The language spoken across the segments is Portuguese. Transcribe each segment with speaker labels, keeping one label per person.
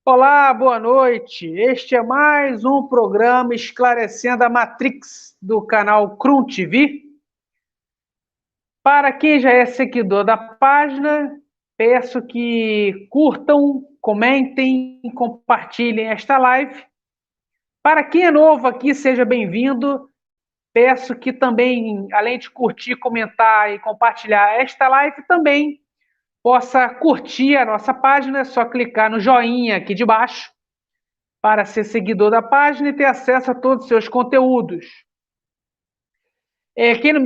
Speaker 1: Olá, boa noite. Este é mais um programa esclarecendo a Matrix do canal Krum TV. Para quem já é seguidor da página, peço que curtam, comentem, compartilhem esta live. Para quem é novo aqui, seja bem-vindo. Peço que também, além de curtir, comentar e compartilhar esta live, também possa curtir a nossa página. É só clicar no joinha aqui de baixo para ser seguidor da página e ter acesso a todos os seus conteúdos.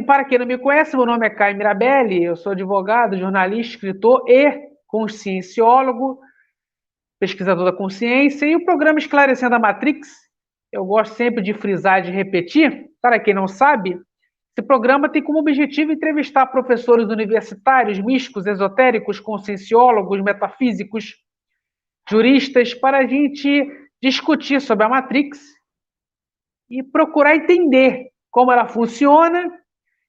Speaker 1: Para quem não me conhece, meu nome é Caio Mirabelli, eu sou advogado, jornalista, escritor e conscienciólogo, pesquisador da consciência, e o programa Esclarecendo a Matrix, eu gosto sempre de frisar e de repetir, para quem não sabe, esse programa tem como objetivo entrevistar professores universitários, místicos, esotéricos, conscienciólogos, metafísicos, juristas, para a gente discutir sobre a Matrix e procurar entender como ela funciona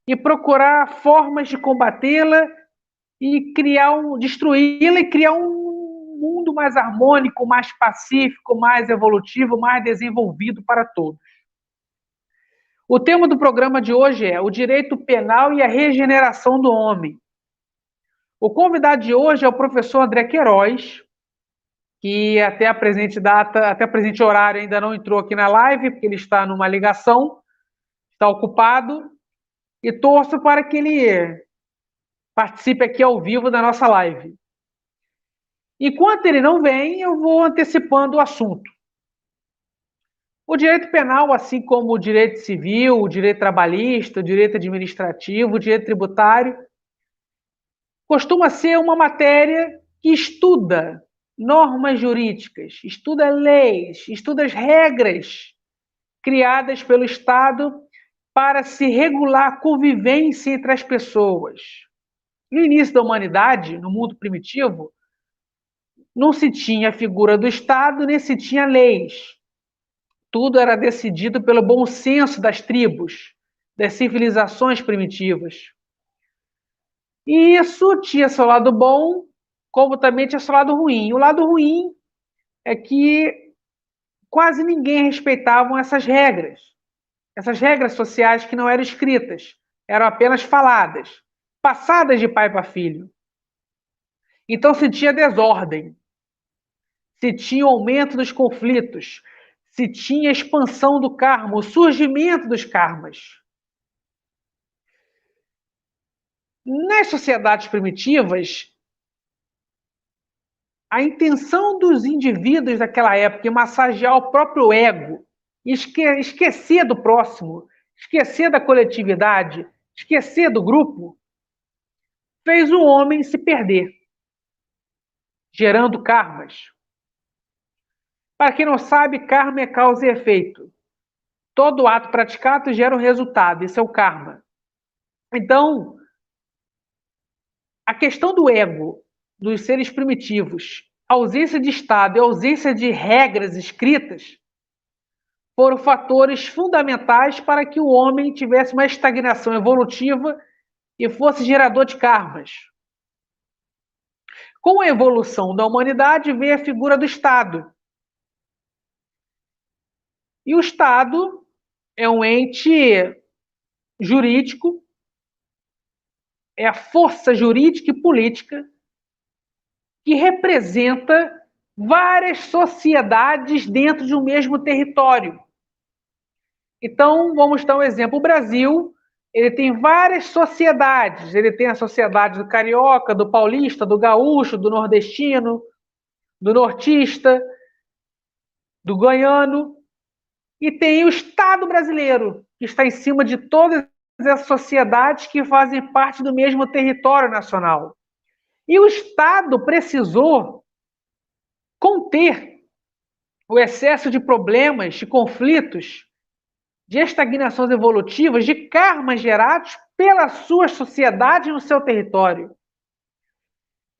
Speaker 1: e procurar formas de combatê-la e destruí-la e criar um mundo mais harmônico, mais pacífico, mais evolutivo, mais desenvolvido para todos. O tema do programa de hoje é o direito penal e a regeneração do homem. O convidado de hoje é o professor André Queiroz, que até a presente data, até a presente horário ainda não entrou aqui na live, porque ele está numa ligação, está ocupado, e torço para que ele participe aqui ao vivo da nossa live. Enquanto ele não vem, eu vou antecipando o assunto. O direito penal, assim como o direito civil, o direito trabalhista, o direito administrativo, o direito tributário, costuma ser uma matéria que estuda normas jurídicas, estuda leis, estuda as regras criadas pelo Estado para se regular a convivência entre as pessoas. No início da humanidade, no mundo primitivo, não se tinha a figura do Estado, nem se tinha leis. Tudo era decidido pelo bom senso das tribos, das civilizações primitivas. E isso tinha seu lado bom, como também tinha seu lado ruim. O lado ruim é que quase ninguém respeitava essas regras sociais que não eram escritas, eram apenas faladas, passadas de pai para filho. Então se tinha desordem, se tinha aumento dos conflitos, se tinha expansão do karma, o surgimento dos karmas. Nas sociedades primitivas, a intenção dos indivíduos daquela época em massagear o próprio ego, esquecer do próximo, esquecer da coletividade, esquecer do grupo, fez o homem se perder, gerando karmas. Para quem não sabe, karma é causa e efeito. Todo ato praticado gera um resultado, isso é o karma. Então, a questão do ego dos seres primitivos, a ausência de Estado e a ausência de regras escritas foram fatores fundamentais para que o homem tivesse uma estagnação evolutiva e fosse gerador de karmas. Com a evolução da humanidade veio a figura do Estado. E o Estado é um ente jurídico, é a força jurídica e política que representa várias sociedades dentro de um mesmo território. Então, vamos dar um exemplo. O Brasil, ele tem várias sociedades. Ele tem a sociedade do carioca, do paulista, do gaúcho, do nordestino, do nortista, do goiano. E tem o Estado brasileiro, que está em cima de todas as sociedades que fazem parte do mesmo território nacional. E o Estado precisou conter o excesso de problemas, de conflitos, de estagnações evolutivas, de karmas gerados pela sua sociedade no seu território.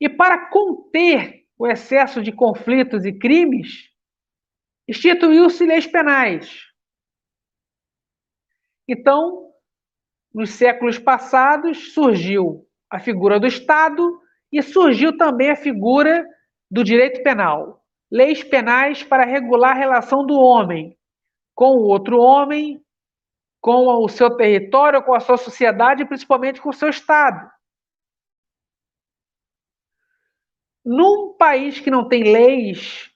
Speaker 1: E para conter o excesso de conflitos e crimes, instituiu-se leis penais. Então, nos séculos passados, surgiu a figura do Estado e surgiu também a figura do direito penal. leis penais para regular a relação do homem com o outro homem, com o seu território, com a sua sociedade e principalmente com o seu Estado. Num país que não tem leis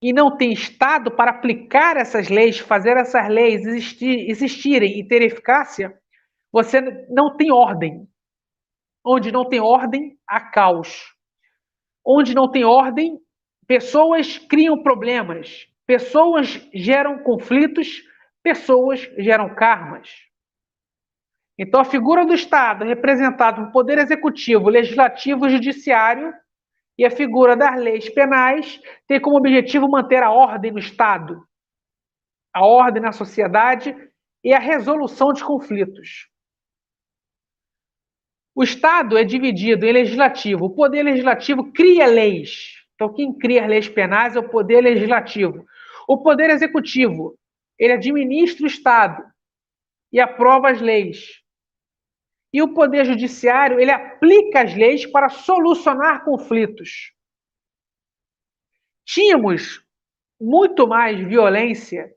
Speaker 1: e não tem Estado para aplicar essas leis, fazer essas leis existirem e ter eficácia, você não tem ordem. Onde não tem ordem, há caos. Onde não tem ordem, pessoas criam problemas, pessoas geram conflitos, pessoas geram karmas. Então, a figura do Estado, representada no Poder Executivo, Legislativo e Judiciário, e a figura das leis penais, tem como objetivo manter a ordem no Estado, a ordem na sociedade e a resolução de conflitos. O Estado é dividido em legislativo. O Poder Legislativo cria leis. Então, quem cria as leis penais é o Poder Legislativo. O Poder Executivo, ele administra o Estado e aprova as leis. E o Poder Judiciário, ele aplica as leis para solucionar conflitos. Tínhamos muito mais violência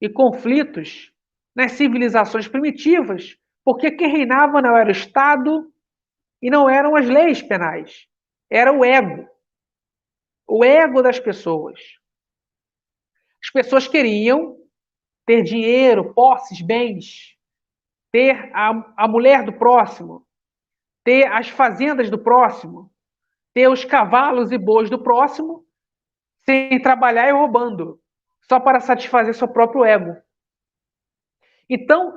Speaker 1: e conflitos nas civilizações primitivas, porque quem reinava não era o Estado e não eram as leis penais, era o ego das pessoas. As pessoas queriam ter dinheiro, posses, bens, ter a mulher do próximo, ter as fazendas do próximo, ter os cavalos e bois do próximo, sem trabalhar e roubando, só para satisfazer seu próprio ego. Então,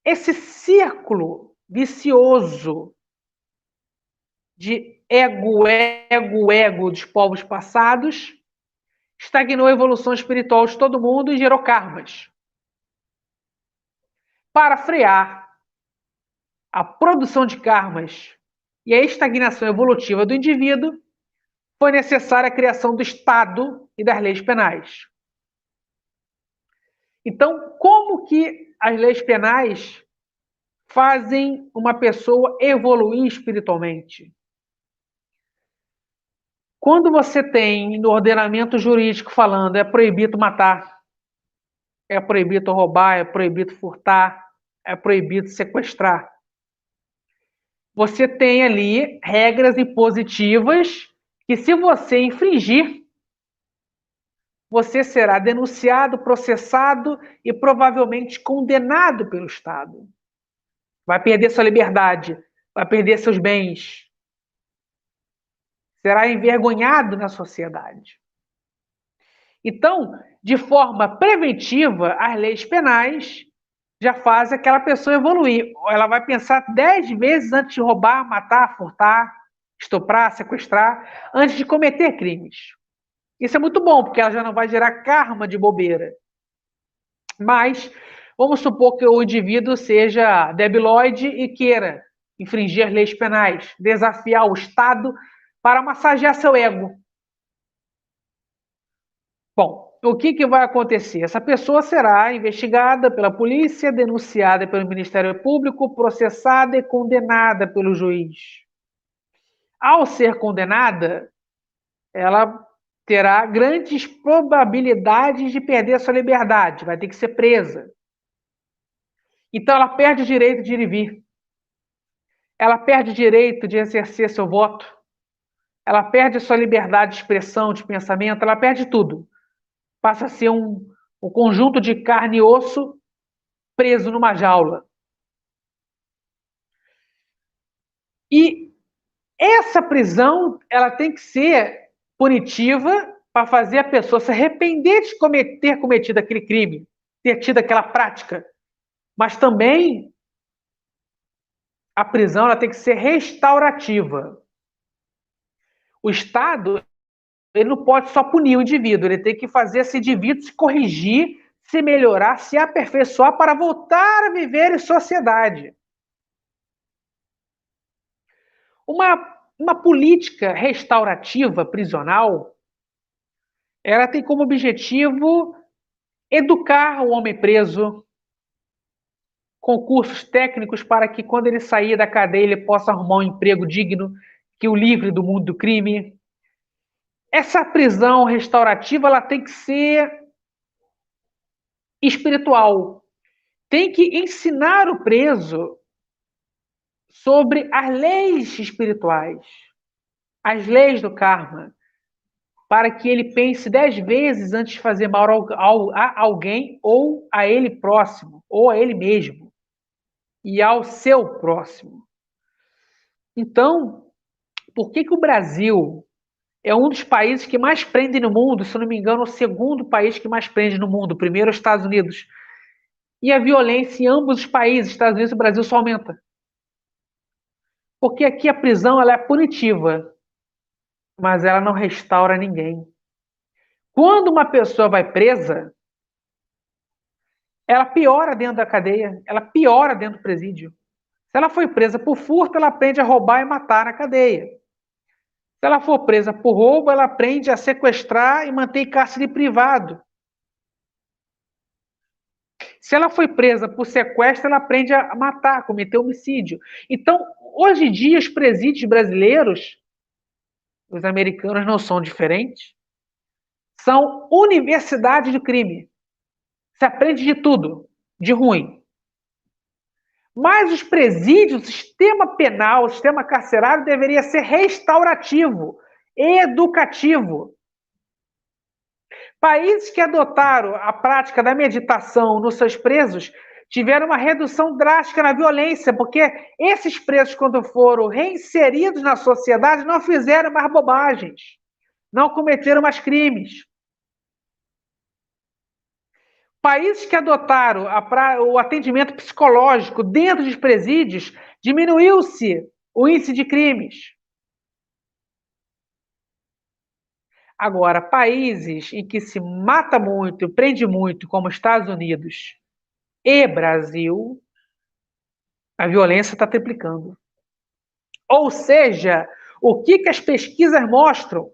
Speaker 1: esse círculo vicioso de ego, ego, ego dos povos passados estagnou a evolução espiritual de todo mundo e gerou karmas. Para frear a produção de karmas e a estagnação evolutiva do indivíduo, foi necessária a criação do Estado e das leis penais. Então, como que as leis penais fazem uma pessoa evoluir espiritualmente? Quando você tem no ordenamento jurídico falando é proibido matar, é proibido roubar, é proibido furtar, é proibido sequestrar, você tem ali regras impositivas que, se você infringir, você será denunciado, processado e provavelmente condenado pelo Estado. Vai perder sua liberdade, vai perder seus bens, será envergonhado na sociedade. Então, de forma preventiva, as leis penais já fazem aquela pessoa evoluir. Ela vai pensar 10 vezes antes de roubar, matar, furtar, estuprar, sequestrar, antes de cometer crimes. Isso é muito bom, porque ela já não vai gerar karma de bobeira. Mas, vamos supor que o indivíduo seja debilóide e queira infringir as leis penais, desafiar o Estado para massagear seu ego. Bom, o que vai acontecer? Essa pessoa será investigada pela polícia, denunciada pelo Ministério Público, processada e condenada pelo juiz. Ao ser condenada, ela terá grandes probabilidades de perder a sua liberdade, vai ter que ser presa. Então ela perde o direito de ir e vir. Ela perde o direito de exercer seu voto. Ela perde a sua liberdade de expressão, de pensamento, ela perde tudo. Passa a ser um conjunto de carne e osso preso numa jaula. E essa prisão, ela tem que ser punitiva para fazer a pessoa se arrepender de ter cometido aquele crime, ter tido aquela prática. Mas também a prisão ela tem que ser restaurativa. O Estado ele não pode só punir o indivíduo, ele tem que fazer esse indivíduo se corrigir, se melhorar, se aperfeiçoar para voltar a viver em sociedade. Uma política restaurativa prisional, ela tem como objetivo educar o homem preso, concursos técnicos para que, quando ele sair da cadeia, ele possa arrumar um emprego digno, que o livre do mundo do crime. essa prisão restaurativa ela tem que ser espiritual. Tem que ensinar o preso sobre as leis espirituais, as leis do karma, para que ele pense 10 vezes antes de fazer mal a alguém ou a ele próximo, ou a ele mesmo, e ao seu próximo. Então, por que o Brasil é um dos países que mais prende no mundo? Se eu não me engano, o segundo país que mais prende no mundo. O primeiro é os Estados Unidos. E a violência em ambos os países, Estados Unidos e Brasil, só aumenta. Porque aqui a prisão ela é punitiva, mas ela não restaura ninguém. Quando uma pessoa vai presa, ela piora dentro da cadeia, ela piora dentro do presídio. Se ela foi presa por furto, ela aprende a roubar e matar na cadeia. Se ela for presa por roubo, ela aprende a sequestrar e manter em cárcere privado. Se ela foi presa por sequestro, ela aprende a matar, cometer homicídio. Então, hoje em dia, os presídios brasileiros, os americanos não são diferentes, são universidades do crime. Se aprende de tudo, de ruim. Mas os presídios, o sistema penal, o sistema carcerário deveria ser restaurativo, educativo. Países que adotaram a prática da meditação nos seus presos tiveram uma redução drástica na violência, porque esses presos, quando foram reinseridos na sociedade, não fizeram mais bobagens, não cometeram mais crimes. Países que adotaram o atendimento psicológico dentro dos presídios, diminuiu-se o índice de crimes. Agora, países em que se mata muito, prende muito, como Estados Unidos e Brasil, a violência está triplicando. Ou seja, o que as pesquisas mostram?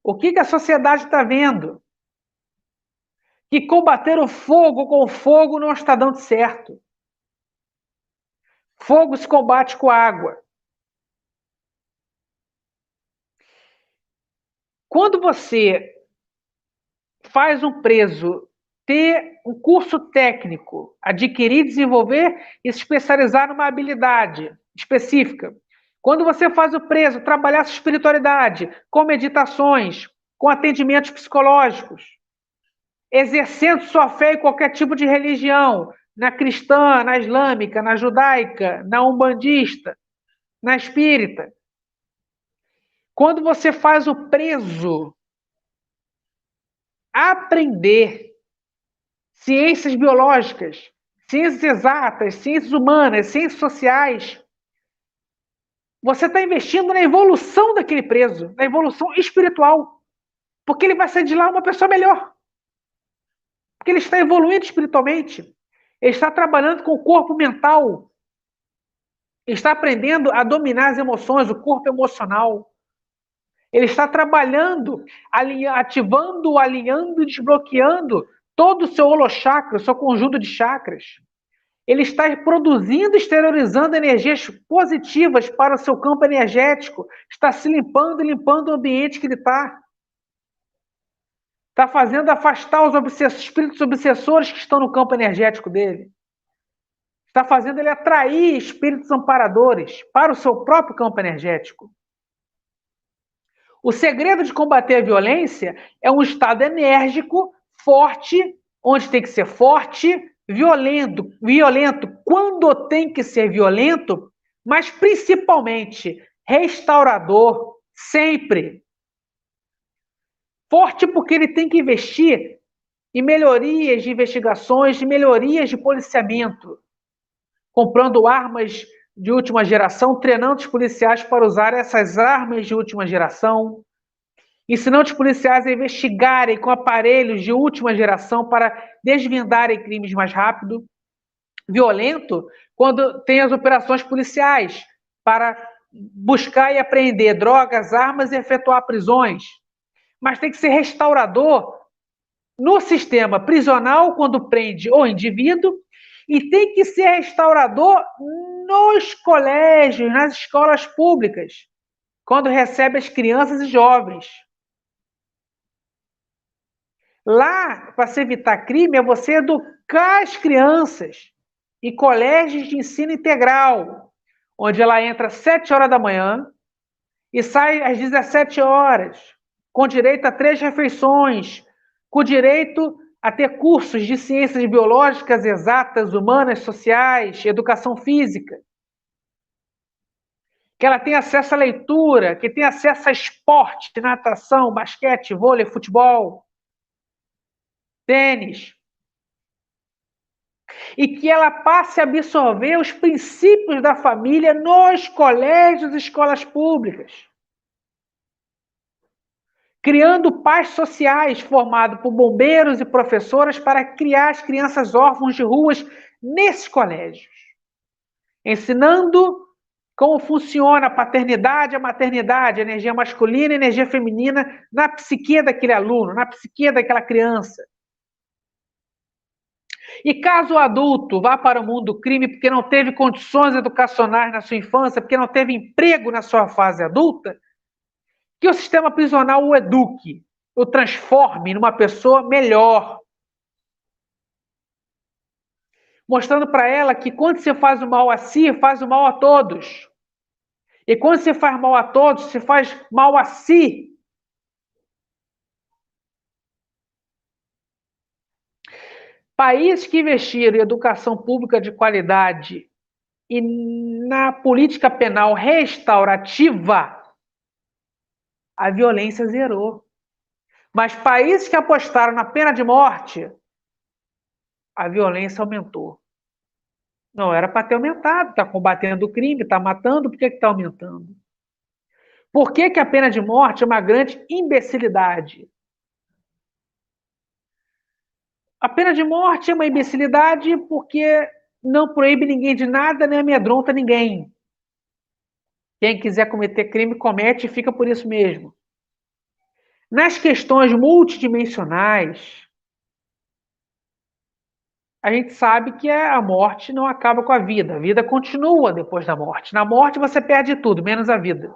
Speaker 1: O que a sociedade está vendo? Que combater o fogo com fogo não está dando certo. Fogo se combate com água. Quando você faz um preso ter um curso técnico, adquirir, desenvolver e se especializar numa habilidade específica. Quando você faz o preso trabalhar sua espiritualidade com meditações, com atendimentos psicológicos, exercendo sua fé em qualquer tipo de religião, na cristã, na islâmica, na judaica, na umbandista, na espírita. Quando você faz o preso aprender ciências biológicas, ciências exatas, ciências humanas, ciências sociais, você está investindo na evolução daquele preso, na evolução espiritual. Porque ele vai sair de lá uma pessoa melhor. Porque ele está evoluindo espiritualmente. Ele está trabalhando com o corpo mental. Ele está aprendendo a dominar as emoções, o corpo emocional. Ele está trabalhando, ativando, alinhando, desbloqueando todo o seu holochakra, o seu conjunto de chakras. Ele está produzindo, exteriorizando energias positivas para o seu campo energético. Está se limpando e limpando o ambiente que ele está. Está fazendo afastar os espíritos obsessores que estão no campo energético dele. Está fazendo ele atrair espíritos amparadores para o seu próprio campo energético. O segredo de combater a violência é um estado enérgico, forte, onde tem que ser forte, violento quando tem que ser violento, mas principalmente restaurador, sempre. Forte porque ele tem que investir em melhorias de investigações, em melhorias de policiamento, comprando armas de última geração, treinando os policiais para usar essas armas de última geração, ensinando os policiais a investigarem com aparelhos de última geração para desvendarem crimes mais rápido. Violento, quando tem as operações policiais para buscar e apreender drogas, armas e efetuar prisões. Mas tem que ser restaurador no sistema prisional, quando prende o indivíduo, e tem que ser restaurador nos colégios, nas escolas públicas, quando recebe as crianças e jovens. Lá, para se evitar crime, é você educar as crianças em colégios de ensino integral, onde ela entra às 7 horas da manhã e sai às 17 horas, com direito a 3 refeições, com direito a ter cursos de ciências biológicas, exatas, humanas, sociais, educação física. Que ela tenha acesso à leitura, que tenha acesso a esporte, natação, basquete, vôlei, futebol, tênis. E que ela passe a absorver os princípios da família nos colégios e escolas públicas. Criando pais sociais formados por bombeiros e professoras para criar as crianças órfãos de ruas nesses colégios. Ensinando como funciona a paternidade, a maternidade, a energia masculina e a energia feminina na psique daquele aluno, na psique daquela criança. E caso o adulto vá para o mundo do crime porque não teve condições educacionais na sua infância, porque não teve emprego na sua fase adulta, que o sistema prisional o eduque, o transforme numa pessoa melhor. Mostrando para ela que quando você faz o mal a si, faz o mal a todos. E quando você faz mal a todos, você faz mal a si. Países que investiram em educação pública de qualidade e na política penal restaurativa, a violência zerou. Mas países que apostaram na pena de morte, a violência aumentou. Não era para ter aumentado, está combatendo o crime, está matando, por que está aumentando? Por que a pena de morte é uma grande imbecilidade? A pena de morte é uma imbecilidade porque não proíbe ninguém de nada, nem amedronta ninguém. Quem quiser cometer crime, comete e fica por isso mesmo. Nas questões multidimensionais, a gente sabe que a morte não acaba com a vida continua depois da morte. Na morte você perde tudo, menos a vida.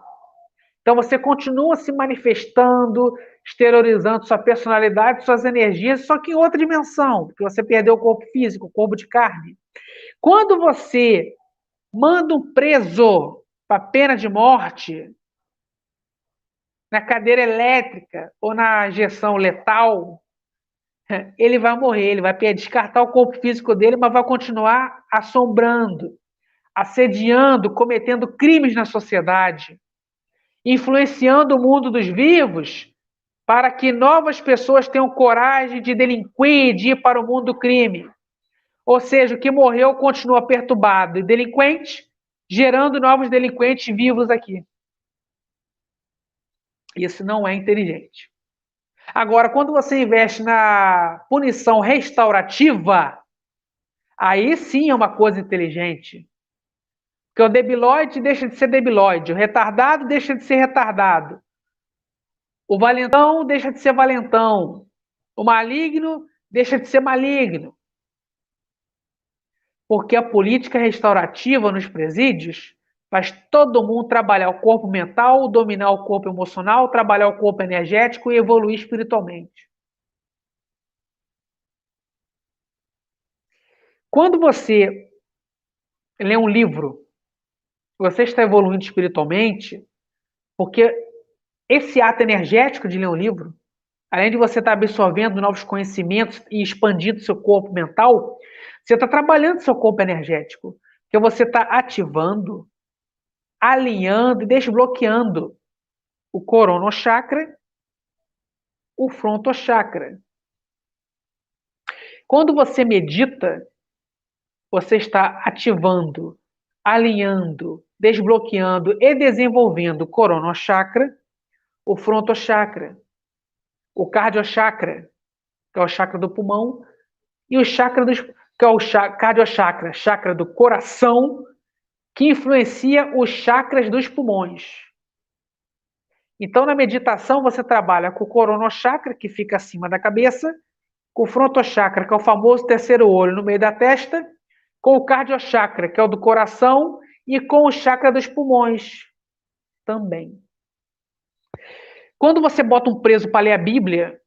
Speaker 1: Então você continua se manifestando, exteriorizando sua personalidade, suas energias, só que em outra dimensão, porque você perdeu o corpo físico, o corpo de carne. Quando você manda um preso para pena de morte, na cadeira elétrica ou na injeção letal, ele vai morrer, ele vai descartar o corpo físico dele, mas vai continuar assombrando, assediando, cometendo crimes na sociedade, influenciando o mundo dos vivos para que novas pessoas tenham coragem de delinquir, de ir para o mundo do crime. Ou seja, o que morreu continua perturbado e delinquente, gerando novos delinquentes vivos aqui. Isso não é inteligente. Agora, quando você investe na punição restaurativa, aí sim é uma coisa inteligente. Porque o debilóide deixa de ser debilóide, o retardado deixa de ser retardado, o valentão deixa de ser valentão, o maligno deixa de ser maligno. Porque a política restaurativa nos presídios faz todo mundo trabalhar o corpo mental, dominar o corpo emocional, trabalhar o corpo energético e evoluir espiritualmente. Quando você lê um livro, você está evoluindo espiritualmente, porque esse ato energético de ler um livro, além de você estar absorvendo novos conhecimentos e expandindo seu corpo mental, você está trabalhando seu corpo energético, porque você está ativando, alinhando e desbloqueando o coronochakra, o frontochakra. Quando você medita, você está ativando, alinhando, desbloqueando e desenvolvendo o coronochakra, o frontochakra, o cardiochakra, que é o chakra do pulmão, e o chakra dos, que é o cardiochakra, chakra do coração, que influencia os chakras dos pulmões. Então, na meditação, você trabalha com o coronochakra, que fica acima da cabeça, com o frontochakra, que é o famoso terceiro olho no meio da testa, com o cardiochakra, que é o do coração, e com o chakra dos pulmões também. Quando você bota um preso para ler a Bíblia,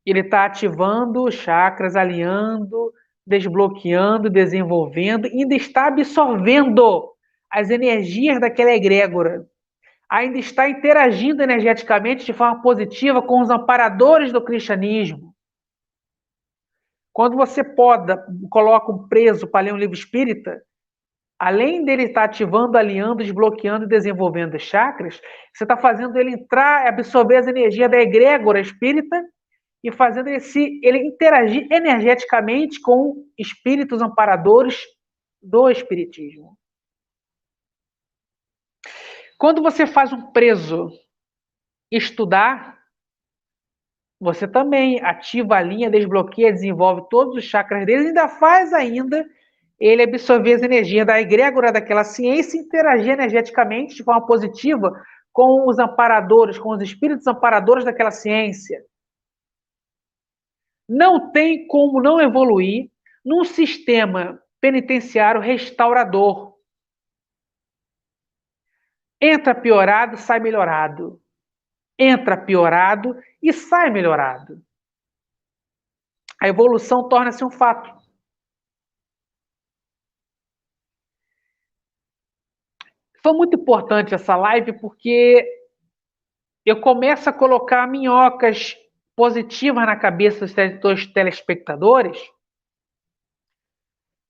Speaker 1: Ele está ativando chakras, alinhando, desbloqueando, desenvolvendo, ainda está absorvendo as energias daquela egrégora, ainda está interagindo energeticamente de forma positiva com os amparadores do cristianismo. Quando você coloca um preso para ler um livro espírita, além dele estar ativando, alinhando, desbloqueando e desenvolvendo os chakras, você está fazendo ele entrar, absorver as energias da egrégora espírita e fazendo ele interagir energeticamente com espíritos amparadores do espiritismo. Quando você faz um preso estudar, você também ativa a linha, desbloqueia, desenvolve todos os chakras dele, ainda faz ele absorver as energias da egrégora daquela ciência e interagir energeticamente de forma positiva com os amparadores, com os espíritos amparadores daquela ciência. Não tem como não evoluir num sistema penitenciário restaurador. Entra piorado, sai melhorado. Entra piorado e sai melhorado. A evolução torna-se um fato. Foi muito importante essa live porque eu começo a colocar minhocas positivas na cabeça dos telespectadores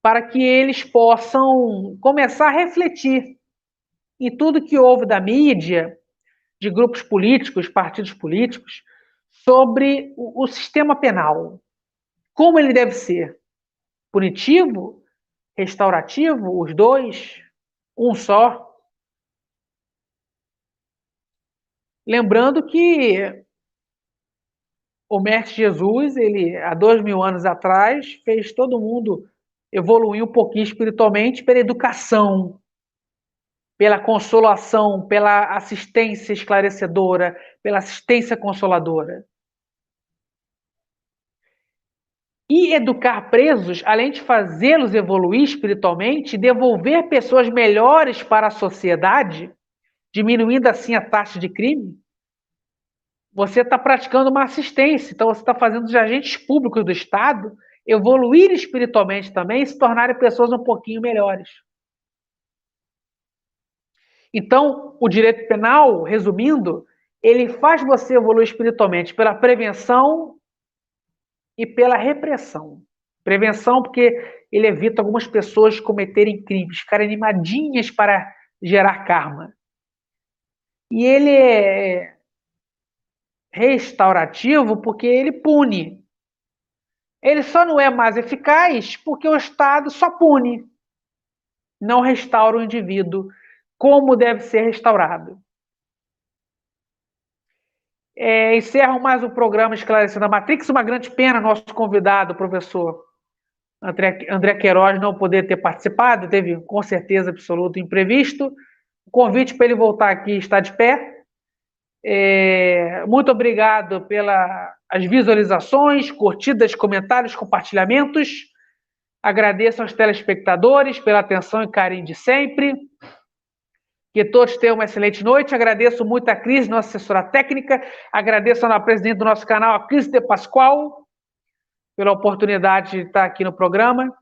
Speaker 1: para que eles possam começar a refletir em tudo que houve da mídia, de grupos políticos, partidos políticos, sobre o sistema penal. Como ele deve ser? Punitivo? Restaurativo? Os dois? Um só? Lembrando que o Mestre Jesus, ele há 2000 anos atrás, fez todo mundo evoluir um pouquinho espiritualmente pela educação, pela consolação, pela assistência esclarecedora, pela assistência consoladora. E educar presos, além de fazê-los evoluir espiritualmente, devolver pessoas melhores para a sociedade, diminuindo assim a taxa de crime, você está praticando uma assistência. Então, você está fazendo os agentes públicos do Estado evoluir espiritualmente também e se tornarem pessoas um pouquinho melhores. Então, o direito penal, resumindo, ele faz você evoluir espiritualmente pela prevenção e pela repressão. Prevenção porque ele evita algumas pessoas cometerem crimes, ficarem animadinhas para gerar karma. E ele é restaurativo porque ele pune. Ele só não é mais eficaz porque o Estado só pune, não restaura o indivíduo como deve ser restaurado. Encerro mais um programa Esclarecendo a Matrix. Uma grande pena nosso convidado, o professor André Queiroz, não poder ter participado, teve com certeza absoluto imprevisto. O convite para ele voltar aqui está de pé. Muito obrigado pelas visualizações, curtidas, comentários, compartilhamentos. Agradeço aos telespectadores pela atenção e carinho de sempre. Que todos tenham uma excelente noite. Agradeço muito a Cris, nossa assessora técnica. Agradeço à presidente do nosso canal, a Cris de Pascoal, pela oportunidade de estar aqui no programa.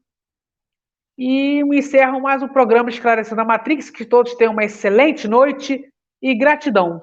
Speaker 1: E encerro mais um programa Esclarecendo a Matrix. Que todos tenham uma excelente noite e gratidão.